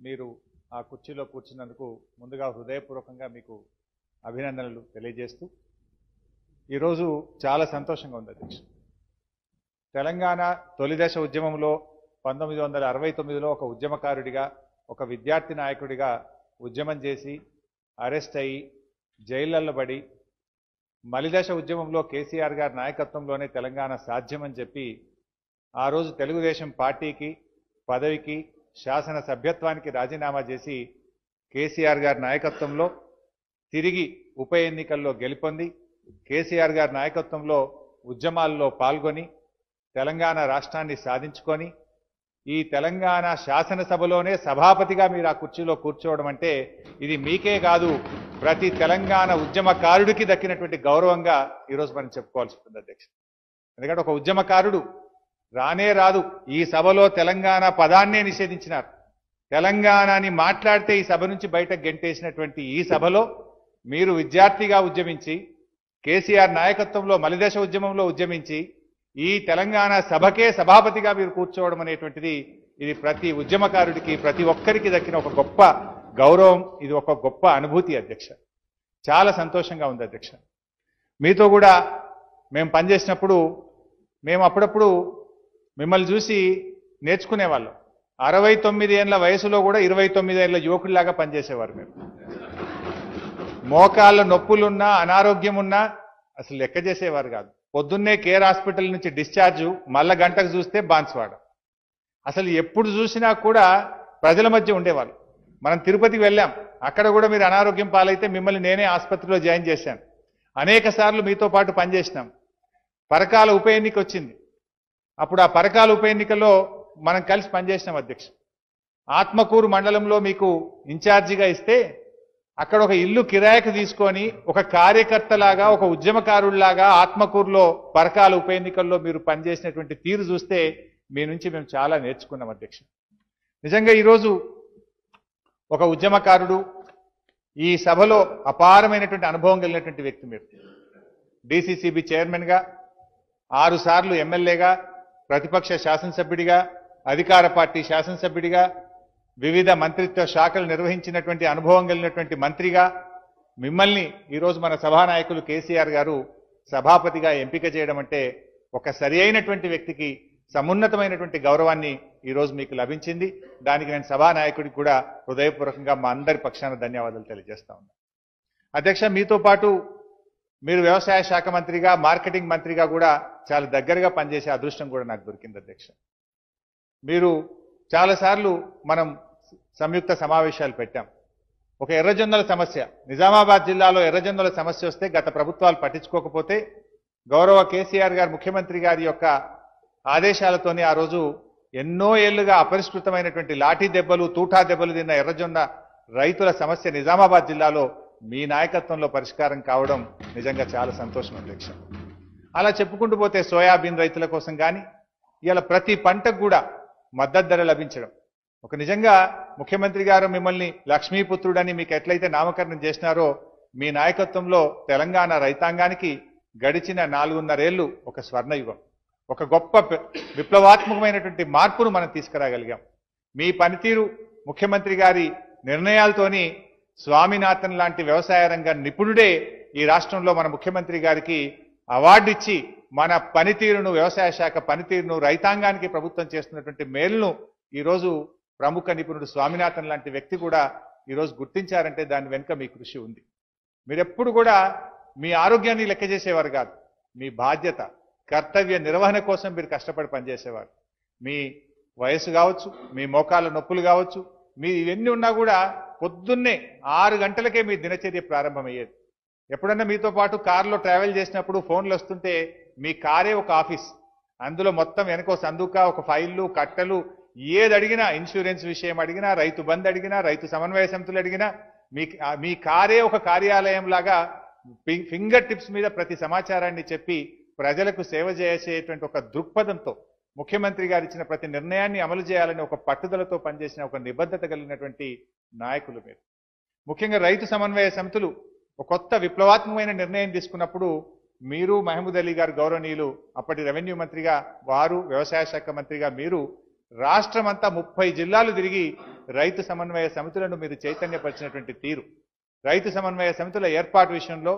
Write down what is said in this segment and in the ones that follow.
మీరు ఆ కుర్చీలో కూర్చున్నందుకు ముందుగా హృదయపూర్వకంగా మీకు అభినందనలు తెలియజేస్తూ ఈరోజు చాలా సంతోషంగా ఉంది అధ్యక్ష. తెలంగాణ తొలిదశ ఉద్యమంలో 1969లో ఒక ఉద్యమకారుడిగా ఒక విద్యార్థి నాయకుడిగా ఉద్యమం చేసి అరెస్ట్ అయ్యి జైళ్లలో పడి మలిదశ ఉద్యమంలో కేసీఆర్ గారి నాయకత్వంలోనే తెలంగాణ సాధ్యమని చెప్పి ఆ రోజు తెలుగుదేశం పార్టీకి పదవికి శాసన సభ్యత్వానికి రాజీనామా చేసి కేసీఆర్ గారి నాయకత్వంలో తిరిగి ఉప ఎన్నికల్లో గెలుపొంది కేసీఆర్ గారి నాయకత్వంలో ఉద్యమాల్లో పాల్గొని తెలంగాణ రాష్ట్రాన్ని సాధించుకొని ఈ తెలంగాణ శాసనసభలోనే సభాపతిగా మీరు ఆ కుర్చీలో కూర్చోవడం అంటే ఇది మీకే కాదు ప్రతి తెలంగాణ ఉద్యమకారుడికి దక్కినటువంటి గౌరవంగా ఈరోజు మనం చెప్పుకోవాల్సి ఉంటుంది అధ్యక్ష. ఎందుకంటే ఒక ఉద్యమకారుడు రానే రాదు ఈ సభలో తెలంగాణ పదాన్నే నిషేధించినారు. తెలంగాణని మాట్లాడితే ఈ సభ నుంచి బయటకు గెంటేసినటువంటి ఈ సభలో మీరు విద్యార్థిగా ఉద్యమించి కేసీఆర్ నాయకత్వంలో మలిదశ ఉద్యమంలో ఉద్యమించి ఈ తెలంగాణ సభకే సభాపతిగా మీరు కూర్చోవడం అనేటువంటిది ఇది ప్రతి ఉద్యమకారుడికి ప్రతి ఒక్కరికి దక్కిన ఒక గొప్ప గౌరవం. ఇది ఒక గొప్ప అనుభూతి అధ్యక్ష. చాలా సంతోషంగా ఉంది అధ్యక్ష. మీతో కూడా మేము పనిచేసినప్పుడు మేము అప్పుడప్పుడు మిమ్మల్ని చూసి నేర్చుకునేవాళ్ళం. 69 ఏళ్ల వయసులో కూడా 29 ఏళ్ల యువకుడిలాగా పనిచేసేవారు. మేము మోకాళ్ళ నొప్పులున్నా అనారోగ్యం ఉన్నా అసలు లెక్క చేసేవారు కాదు. పొద్దున్నే కేర్ హాస్పిటల్ నుంచి డిశ్చార్జు మళ్ళా గంటకు చూస్తే బాన్స్వాడ. అసలు ఎప్పుడు చూసినా కూడా ప్రజల మధ్య ఉండేవాళ్ళు. మనం తిరుపతికి వెళ్ళాం, అక్కడ కూడా మీరు అనారోగ్యం పాలైతే మిమ్మల్ని నేనే ఆసుపత్రిలో జాయిన్ చేశాను. అనేక సార్లు మీతో పాటు పనిచేసినాం. పరకాల ఉప ఎన్నిక వచ్చింది, అప్పుడు ఆ పరకాల ఉప ఎన్నికల్లో మనం కలిసి పనిచేసినాం అధ్యక్ష. ఆత్మకూరు మండలంలో మీకు ఇన్ఛార్జిగా ఇస్తే అక్కడ ఒక ఇల్లు కిరాయికి తీసుకొని ఒక కార్యకర్తలాగా ఒక ఉద్యమకారుల్లాగా ఆత్మకూరులో పరకాల ఉప ఎన్నికల్లో మీరు పనిచేసినటువంటి తీరు చూస్తే మీ నుంచి మేము చాలా నేర్చుకున్నాం అధ్యక్ష. నిజంగా ఈరోజు ఒక ఉద్యమకారుడు ఈ సభలో అపారమైనటువంటి అనుభవం కలిగినటువంటి వ్యక్తి. మీరు డిసిసిబి చైర్మన్గా 6 సార్లు ఎమ్మెల్యేగా ప్రతిపక్ష శాసనసభ్యుడిగా అధికార పార్టీ శాసనసభ్యుడిగా వివిధ మంత్రిత్వ శాఖలు నిర్వహించినటువంటి అనుభవం కలిగినటువంటి మంత్రిగా మిమ్మల్ని ఈరోజు మన సభానాయకులు కేసీఆర్ గారు సభాపతిగా ఎంపిక చేయడం అంటే ఒక సరి అయినటువంటి వ్యక్తికి సమున్నతమైనటువంటి గౌరవాన్ని ఈరోజు మీకు లభించింది. దానికి నేను సభానాయకుడికి కూడా హృదయపూర్వకంగా మా అందరి పక్షాన ధన్యవాదాలు తెలియజేస్తా ఉన్నాను అధ్యక్ష. మీతో పాటు మీరు వ్యవసాయ శాఖ మంత్రిగా మార్కెటింగ్ మంత్రిగా కూడా చాలా దగ్గరగా పనిచేసే అదృష్టం కూడా నాకు దొరికింది అధ్యక్ష. మీరు చాలాసార్లు మనం సంయుక్త సమావేశాలు పెట్టాం. ఒక ఎర్రజొన్నల సమస్య, నిజామాబాద్ జిల్లాలో ఎర్రజొన్నల సమస్య వస్తే గత ప్రభుత్వాలు పట్టించుకోకపోతే గౌరవ కేసీఆర్ గారు ముఖ్యమంత్రి గారి యొక్క ఆదేశాలతోనే ఆ రోజు ఎన్నో ఏళ్లుగా అపరిష్కృతమైనటువంటి లాఠీ దెబ్బలు తూఠా దెబ్బలు తిన్న ఎర్రజొన్న రైతుల సమస్య నిజామాబాద్ జిల్లాలో మీ నాయకత్వంలో పరిష్కారం కావడం నిజంగా చాలా సంతోషం అధ్యక్ష. అలా చెప్పుకుంటూ పోతే సోయాబీన్ రైతుల కోసం కానీ ఇలా ప్రతి పంటకు కూడా మద్దతు ధర లభించడం, ఒక నిజంగా ముఖ్యమంత్రి గారు మిమ్మల్ని లక్ష్మీపుత్రుడని మీకు ఎట్లయితే నామకరణం చేసినారో మీ నాయకత్వంలో తెలంగాణ రైతాంగానికి గడిచిన 4.5 ఏళ్లు ఒక స్వర్ణయుగం, ఒక గొప్ప విప్లవాత్మకమైనటువంటి మార్పును మనం తీసుకురాగలిగాం. మీ పనితీరు ముఖ్యమంత్రి గారి నిర్ణయాలతోని స్వామినాథన్ లాంటి వ్యవసాయ రంగ నిపుణుడే ఈ రాష్ట్రంలో మన ముఖ్యమంత్రి గారికి అవార్డు ఇచ్చి మన పనితీరును వ్యవసాయ శాఖ పనితీరును రైతాంగానికి ప్రభుత్వం చేస్తున్నటువంటి మేలును ఈరోజు ప్రముఖ నిపుణుడు స్వామినాథన్ లాంటి వ్యక్తి కూడా ఈరోజు గుర్తించారంటే దాని వెనుక మీ కృషి ఉంది. మీరెప్పుడు కూడా మీ ఆరోగ్యాన్ని లెక్క చేసేవారు కాదు, మీ బాధ్యత కర్తవ్య నిర్వహణ కోసం మీరు కష్టపడి పనిచేసేవారు. మీ వయసు కావచ్చు, మీ మోకాళ్ళ నొప్పులు కావచ్చు, మీ ఇవన్నీ ఉన్నా కూడా పొద్దున్నే 6 గంటలకే మీ దినచర్య ప్రారంభమయ్యేది. ఎప్పుడన్నా మీతో పాటు కారులో ట్రావెల్ చేసినప్పుడు ఫోన్లు వస్తుంటే మీ కారే ఒక ఆఫీస్, అందులో మొత్తం వెనక సందుక ఒక ఫైళ్ళు కట్టలు ఏది అడిగినా, ఇన్సూరెన్స్ విషయం అడిగినా, రైతు బంద్ అడిగినా, రైతు సమన్వయ సమితులు అడిగినా మీ కారే ఒక కార్యాలయం లాగా ఫింగర్ టిప్స్ మీద ప్రతి సమాచారాన్ని చెప్పి ప్రజలకు సేవ చేసేటువంటి ఒక దృక్పథంతో ముఖ్యమంత్రి గారు ఇచ్చిన ప్రతి నిర్ణయాన్ని అమలు చేయాలని ఒక పట్టుదలతో పనిచేసిన ఒక నిబద్ధత కలిగినటువంటి నాయకులు మీరు. ముఖ్యంగా రైతు సమన్వయ సమితులు ఒక కొత్త విప్లవాత్మకమైన నిర్ణయం తీసుకున్నప్పుడు మీరు మహమూద్ అలీ గారు గౌరవనీయులు అప్పటి రెవెన్యూ మంత్రిగా, వారు వ్యవసాయ శాఖ మంత్రిగా, మీరు రాష్ట్రమంతా 30 జిల్లాలు తిరిగి రైతు సమన్వయ సమితులను మీరు చైతన్యపరిచినటువంటి తీరు, రైతు సమన్వయ సమితుల ఏర్పాటు విషయంలో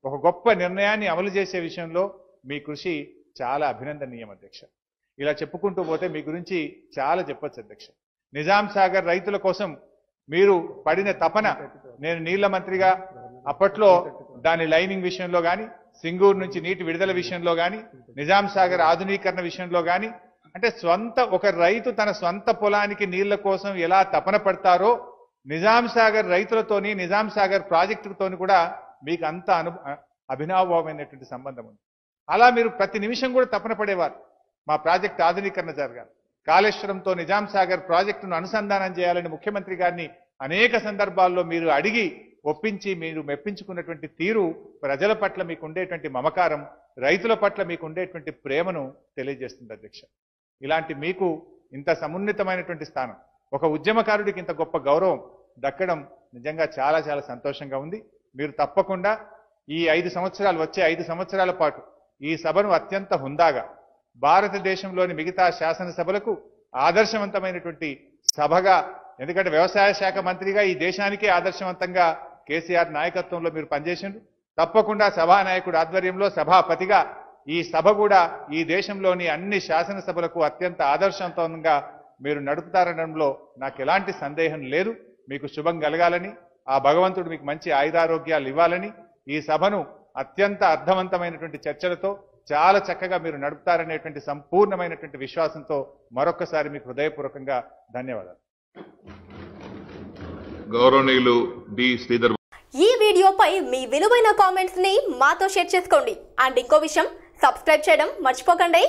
ఒక గొప్ప నిర్ణయాన్ని అమలు చేసే విషయంలో మీ కృషి చాలా అభినందనీయం అధ్యక్ష. ఇలా చెప్పుకుంటూ పోతే మీ గురించి చాలా చెప్పొచ్చు అధ్యక్ష. నిజాం సాగర్ రైతుల కోసం మీరు పడిన తపన, నేను నీళ్ల మంత్రిగా అప్పట్లో దాని లైనింగ్ విషయంలో కానీ, సింగూరు నుంచి నీటి విడుదల విషయంలో కానీ, నిజాం సాగర్ ఆధునీకరణ విషయంలో కానీ, అంటే ఒక రైతు తన స్వంత పొలానికి నీళ్ల కోసం ఎలా తపన పడతారో నిజాం సాగర్ రైతులతోని, నిజాం సాగర్ ప్రాజెక్టుతోని కూడా మీకు అంత అభినవమైనటువంటి సంబంధం ఉంది. అలా మీరు ప్రతి నిమిషం కూడా తపన పడేవారు మా ప్రాజెక్టు ఆధునీకరణ జరగాలి, కాళేశ్వరంతో నిజాం సాగర్ ప్రాజెక్టును అనుసంధానం చేయాలని ముఖ్యమంత్రి గారిని అనేక సందర్భాల్లో మీరు అడిగి ఒప్పించి మీరు మెప్పించుకున్నటువంటి తీరు ప్రజల పట్ల మీకు ఉండేటువంటి మమకారం, రైతుల పట్ల మీకు ఉండేటువంటి ప్రేమను తెలియజేస్తుంది అధ్యక్ష. ఇలాంటి మీకు ఇంత సమున్నతమైనటువంటి స్థానం, ఒక ఉద్యమకారుడికి ఇంత గొప్ప గౌరవం దక్కడం నిజంగా చాలా చాలా సంతోషంగా ఉంది. మీరు తప్పకుండా ఈ 5 సంవత్సరాలు, వచ్చే 5 సంవత్సరాల పాటు ఈ సభను అత్యంత హుందాగా భారతదేశంలోని మిగతా శాసనసభలకు ఆదర్శవంతమైనటువంటి సభగా, ఎందుకంటే వ్యవసాయ శాఖ మంత్రిగా ఈ దేశానికే ఆదర్శవంతంగా కేసీఆర్ నాయకత్వంలో మీరు పనిచేసిండ్రు. తప్పకుండా సభానాయకుడు ఆధ్వర్యంలో సభాపతిగా ఈ సభ కూడా ఈ దేశంలోని అన్ని శాసనసభలకు అత్యంత ఆదర్శవంతంగా మీరు నడుపుతారనడంలో నాకు ఎలాంటి సందేహం లేదు. మీకు శుభం కలగాలని, ఆ భగవంతుడు మీకు మంచి ఆయురారోగ్యాలు ఇవ్వాలని, ఈ సభను అత్యంత అర్థవంతమైనటువంటి చర్చలతో చాలా చక్కగా మీరు నడుపుతారనేటువంటి సంపూర్ణమైనటువంటి విశ్వాసంతో మరొక్కసారి మీకు హృదయపూర్వకంగా ధన్యవాదాలు. గౌరవనీయులు డి శ్రీధర్. ఈ వీడియోపై మీ విలువైన కామెంట్స్ ని మాతో షేర్ చేసుకోండి. అండ్ ఇంకో విషయం, సబ్స్క్రైబ్ చేయడం మర్చిపోకండి.